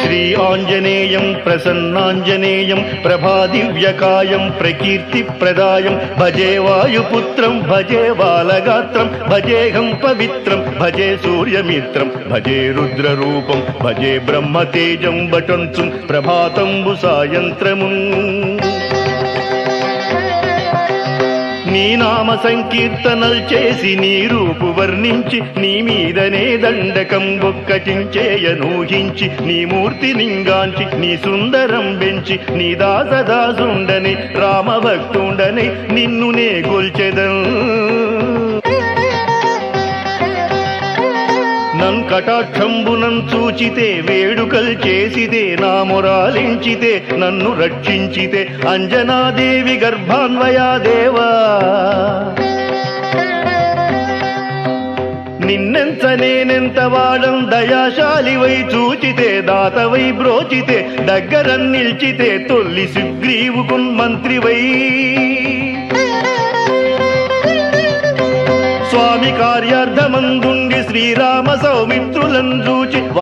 శ్రీ ఆంజనేయం ప్రసన్నాంజనేయం ప్రభాదివ్యకాయం ప్రకీర్తిప్రదాయం భజే వాయుపుత్రం భజే బాలగాత్రం భజేహం పవిత్రం భజే సూర్యమిత్రం భజే రుద్రరూపం భజే బ్రహ్మతేజం బటంచుం ప్రభాతంబు సాయంత్రము నీ నామ సంకీర్తనల్ చేసి నీ రూపు వర్ణించి నీ మీదనే దండకం ఒక్కటించేయనూహించి నీ మూర్తి నింగాంచి నీ సుందరం బెంచి నీ దాసదాసుండని రామభక్తుండని నిన్ను నే గొల్చెదన్ నన్ కటాక్షంబునం చూచితే వేడుకల్ చేసితే నా మొరాలించితే నన్ను రక్షించితే అంజనాదేవి గర్భాన్వయా దేవా నిన్నెంత నేనెంత వాడం దయాశాలివై చూచితే దాతవై బ్రోచితే దగ్గరన్ నిల్చితే తొల్లి సుగ్రీవుకున్ మంత్రివై స్వామి కార్యార్థమందుండి శ్రీరామ సౌమిత్రులను చూచి